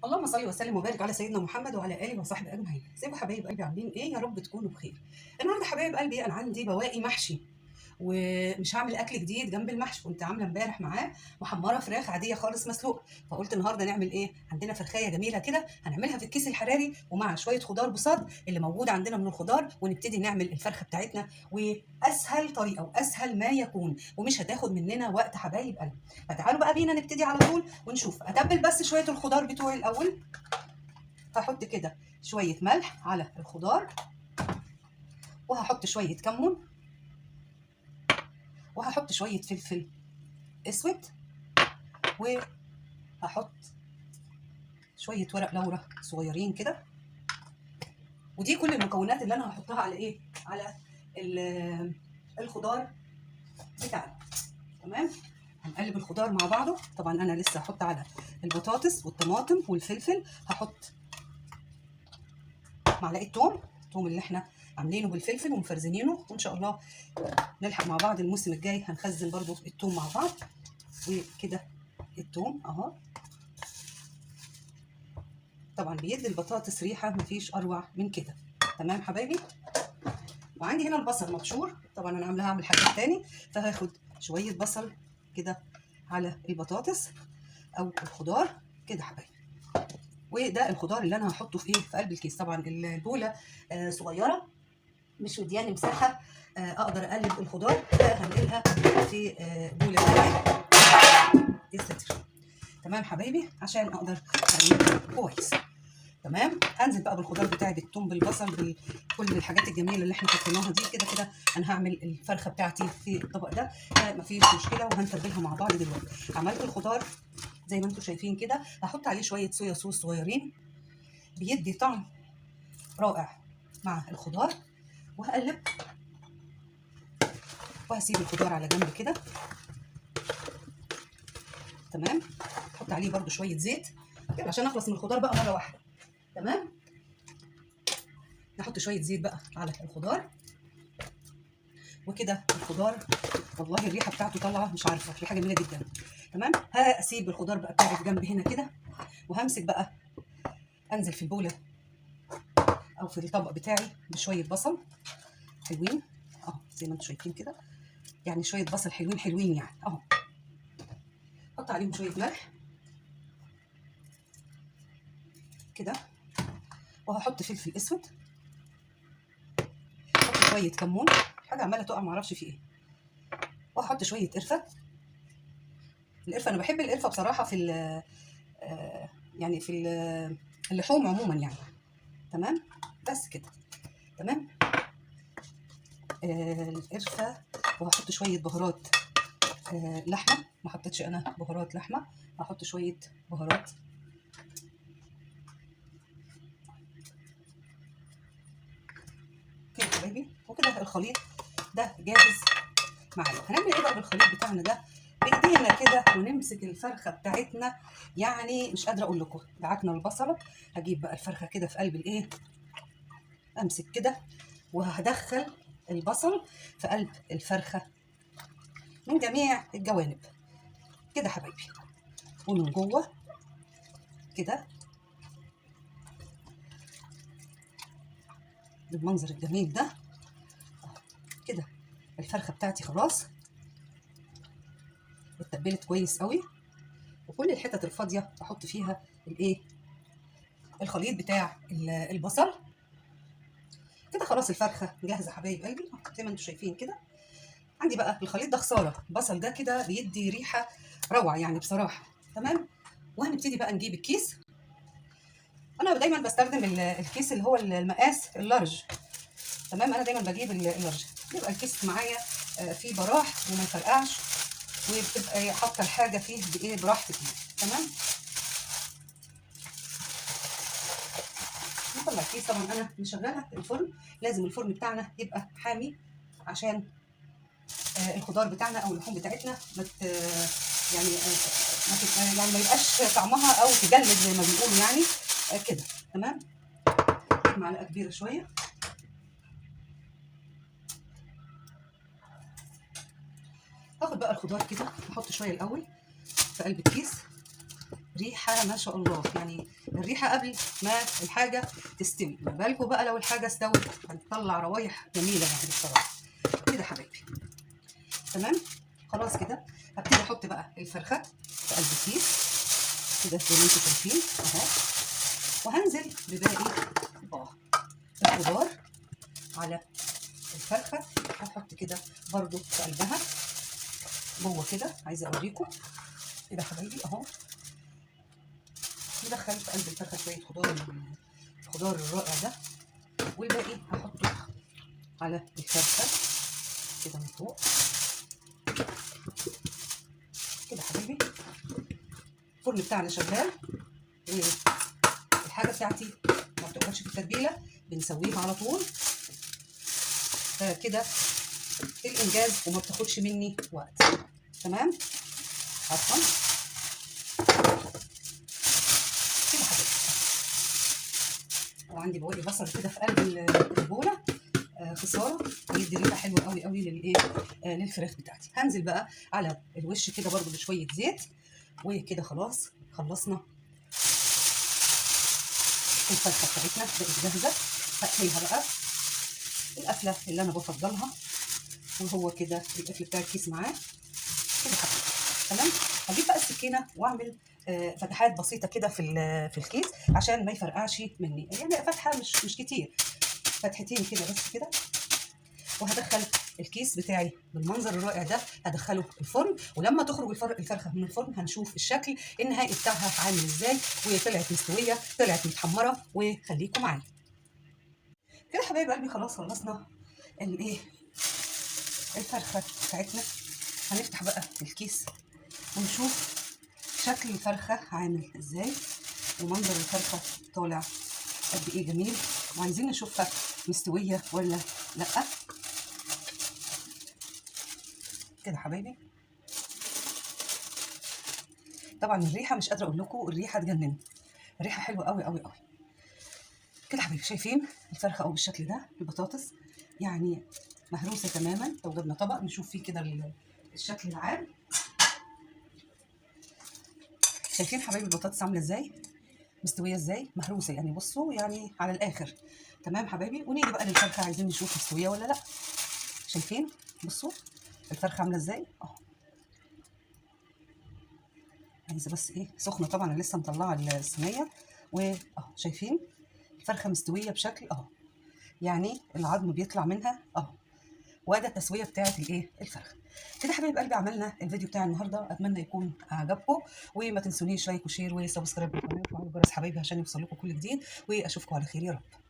اللهم صل وسلم وبارك على سيدنا محمد وعلى اله وصحبه اجمعين. ازيكم حبايب قلبي، عاملين ايه؟ يا رب تكونوا بخير. النهارده حبايب قلبي انا عندي بواقي محشي، ومش هعمل اكل جديد جنب المحشي. كنت عامله امبارح معاه محمره فراخ عاديه خالص مسلوقه، فقلت النهارده نعمل ايه؟ عندنا فرخايه جميله كده هنعملها في الكيس الحراري ومع شويه خضار بساط اللي موجود عندنا من الخضار، ونبتدي نعمل الفرخه بتاعتنا. واسهل طريقه واسهل ما يكون، ومش هتاخد مننا وقت حبايب قلبي. فتعالوا بقى بينا نبتدي على طول ونشوف. اتبل بس شويه الخضار بتوعي الاول. هحط كده شويه ملح على الخضار، وهحط شويه كمون، وهحط شويه فلفل اسود، وهحط شويه ورق لورا صغيرين كده. ودي كل المكونات اللي انا هحطها على ايه؟ على الخضار بتاعنا. تمام. هنقلب الخضار مع بعضه. طبعا انا لسه هحط على البطاطس والطماطم والفلفل، هحط معلقه توم اللي احنا عاملينه بالفلفل ومفرزنينه، وان شاء الله نلحق مع بعض الموسم الجاي هنخزن برضو التوم مع بعض. وكده التوم اهو، طبعا بيدي البطاطس ريحه مفيش اروع من كده. تمام حبايبي. وعندي هنا البصل مبشور، طبعا انا هعمل حاجه تاني، فهاخد شويه بصل كده على البطاطس او الخضار كده حبايبي. وده الخضار اللي انا هحطه في ايه؟ في قلب الكيس. طبعا البوله صغيره مش مدياني مساحه اقدر اقلب الخضار، فهنقلها في بوله كده. يا ستر. تمام حبايبي، عشان اقدر اقلبها كويس. تمام. هنزل بقى بالخضار بتاعي، بالثوم بالبصل بكل الحاجات الجميله اللي احنا حطيناها دي. كده كده انا هعمل الفرخه بتاعتي في الطبق ده، مفيش مشكله، وهنتبلها مع بعض دلوقتي. عملت الخضار زي ما انتم شايفين كده، هحط عليه شويه صويا صوص صغيرين بيدي طعم رائع مع الخضار، وهقلب وهسيب الخضار على جنب كده. تمام. احط عليه برده شويه زيت كده عشان اخلص من الخضار بقى مره واحده. تمام. نحط شويه زيت بقى على الخضار، وكده الخضار والله الريحه بتاعته طالعه مش عارفه، ريحه جميله جدا. تمام. هسيب الخضار بقى بتاعي في جنب هنا كده، وهمسك بقى انزل في البوله او في الطبق بتاعي بشويه بصل حلوين اهو، زي ما انتم شايفين كده، يعني شويه بصل حلوين حلوين يعني اهو. احط عليهم شويه ملح كده، وهحط فلفل اسود، احط شويه كمون، حاجه عماله تقع معرفش في ايه، وهحط شويه قرفه. القرفه انا بحب القرفه بصراحه في يعني في اللحوم عموما يعني. تمام. بس كده. تمام. القرفه. وهحط شويه بهارات لحمه، ما حطيتش انا بهارات لحمه، هحط شويه بهارات كده حبايبي. وكده الخليط ده جاهز معايا. هنعمل ايه بقى بالخليط بتاعنا ده؟ بايدينا كده ونمسك الفرخه بتاعتنا، يعني مش قادره اقول لكم. دعكنا البصله، هجيب بقى الفرخه كده في قلب الايه، امسك كده وهدخل البصل في قلب الفرخه من جميع الجوانب كده حبايبي، ومن جوه كده بالمنظر الجميل ده كده. الفرخه بتاعتي خلاص اتبلت كويس قوي، وكل الحتت الفاضيه احط فيها الايه، الخليط بتاع البصل كده. خلاص الفرخه جاهزه حبايب قلبي زي ما انتم شايفين كده. عندي بقى الخليط ده خساره، البصل ده كده بيدي ريحه روعه يعني بصراحه. تمام. وهنبتدي بقى نجيب الكيس. انا دايما بستخدم الكيس اللي هو المقاس اللارج. تمام. انا دايما بجيب اللارج، بيبقى الكيس معايا فيه براح وما يفرقعش، وبتبقى حاطه الحاجه فيه بايه براحتك. تمام. نطلع الكيس. طبعا انا مشغله الفرن، لازم الفرن بتاعنا يبقى حامي عشان الخضار بتاعنا او اللحوم بتاعتنا يعني يعني ما يبقاش طعمها او تجلد زي ما بيقولوا يعني كده. تمام. معلقه كبيره شويه. هاخد بقى الخضار كده، احط شويه الاول في قلب الكيس ريحه ما شاء الله، يعني الريحه قبل ما الحاجه تستوي. ما بالكم بقى لو الحاجه استوت هتطلع روايح جميله يعني بصراحه. كده حبايبي تمام. خلاص كده هبتدي احط بقى الفرخه في قلب الكيس كده زي ما انتم شايفين اهو، وهنزل بباقي الخضار على الفرخه، واحط كده برضو في قلبها جوه كده. عايزه اوريكم كده حبايبي اهو، ندخل في قلب الفرخه شويه خضار، الخضار الرائع ده، والباقي هحطه على الفرخه كده من فوق كده حبايبي. الفرن بتاعنا شغال، والحاجه بتاعتي ما بتقعدش في التتبيله، بنسويها على طول كده الانجاز، وما بتاخدش مني وقت. تمام. عفوا كده حبايبي. وعندي بواقي بصل كده في قلب البوله خساره، هيدي ريحه حلوه قوي قوي للايه للفراخ بتاعتي. هنزل بقى على الوش كده برضو بشويه زيت، وكده خلاص خلصنا الفرخه بتاعتنا بقت جاهزه. هقفلها بقى القفله اللي انا بفضلها، وهو كده القفل بتاع الكيس معاه كده حبيبي. تمام. هجيب بقى السكينه واعمل فتحات بسيطه كده في الكيس عشان ما يفرقعش مني، يعني فتحه مش كتير، فتحتين كده بس كده. وهدخل الكيس بتاعي بالمنظر الرائع ده، هدخله الفرن، ولما تخرج الفرخه من الفرن هنشوف الشكل النهائي بتاعها عامل ازاي، وهي طلعت مستويه طلعت متحمره. وخليكم معايا كده حبايب قلبي. خلاص خلصنا الايه الفرخه بتاعتنا. هنفتح بقى الكيس ونشوف شكل الفرخه عامل ازاي، ومنظر الفرخه طالع قد ايه جميل، وعايزين نشوفها مستويه ولا لا كده حبايبي. طبعا الريحه مش قادره اقول لكم، الريحه تجنن، الريحه حلوه قوي قوي قوي كده حبايبي. شايفين الفرخه او بالشكل ده، البطاطس يعني مهروسه تماما. لو جبنا طبق نشوف فيه كده الشكل العام. شايفين حبايبي البطاطس عامله ازاي، مستويه ازاي، مهروسه يعني، بصوا يعني على الاخر. تمام حبايبي. ونيجي بقى للفرخه، عايزين نشوف مستويه ولا لا. شايفين بصوا الفرخه عامله ازاي اهو. عايزه بس ايه سخنه طبعا، انا لسه مطلعه الصينيه، واهو شايفين الفرخه مستويه بشكل اهو، يعني العظم بيطلع منها اهو، وده التسويه بتاعه الايه الفرخه كده. حبايب قلبي عملنا الفيديو بتاع النهارده، اتمنى يكون عجبكم، وما تنسونيش لايك وشير وسبسكرايب للقناه وفعلوا الجرس حبايبي عشان يوصل لكم كل جديد، واشوفكم على خير يا رب.